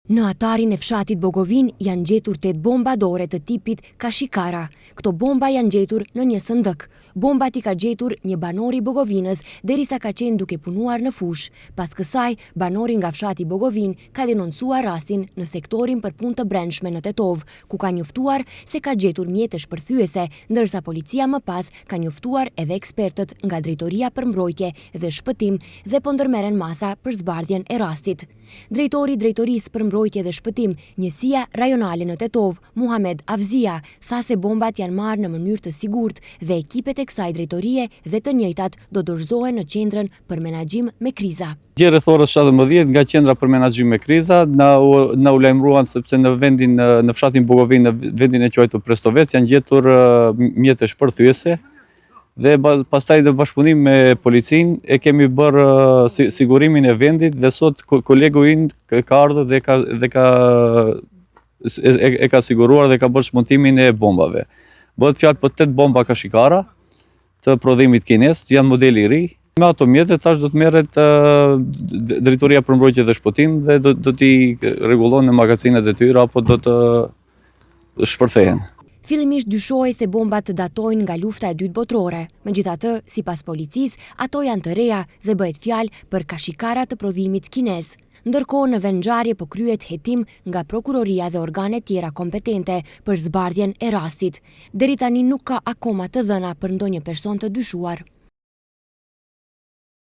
Në atarin e fshatit Bogovin janë gjetur 8 bomba dore të tipit Kashikara. Këto bomba janë gjetur në një sëndëk. Bombat i ka gjetur një banor i Bogovinës derisa ka qenë duke punuar në fush. Pas kësaj, banori nga fshati Bogovin ka denoncuar rastin në sektorin për punë të brendshme në Tetov, ku ka njoftuar se ka gjetur mjete shpërthyese, ndërsa policia më pas ka njoftuar edhe ekspertët nga Drejtoria për Mbrojtje dhe Shpëtim dhe po ndërmerren masa për zbardhjen e rastit. Drejtori i Drejtorisë për Mbrojtje dhe Shpëtim, njësia rajonale në Tetov, Muhamed Avzia, tha se bombat janë marrë në mënyrë të sigurt dhe ekipet e kësaj drejtorie dhe të njëjtat do dorëzohen në qendrën për menaxhim me kriza. Dje rreth orës 17 nga qendra për menaxhim me kriza na u lajmëruan sepse në fshatin Bogovin, në vendin e quajtur Prestovec, janë gjetur mjete shpërthyese. Dhe pastaj në bashkëpunim me policinë e kemi bërë sigurimin e vendit dhe sot kolegu im ka ardhur dhe ka siguruar dhe ka bërë shmontimin e bombave. Bëhet fjalë për 8 bomba Kashikara të prodhimit kines, janë modeli i ri. Me ato mjete tash do të merret Drejtoria për Mbrojtje dhe Shpëtim dhe do t'i rregullon në magazinet e tyre apo do të shpërthehen. Fillimisht dyshohej se bombat datojnë nga lufta e dytë botërore. Megjithatë, sipas policisë, ato janë të reja dhe bëhet fjalë për Kashikara të prodhimit kinez. Ndërkohë në vendngjarje po kryhet hetim nga prokuroria dhe organet tjera kompetente për zbardhjen e rastit. Deri tani nuk ka akoma të dhëna për ndonjë person të dyshuar.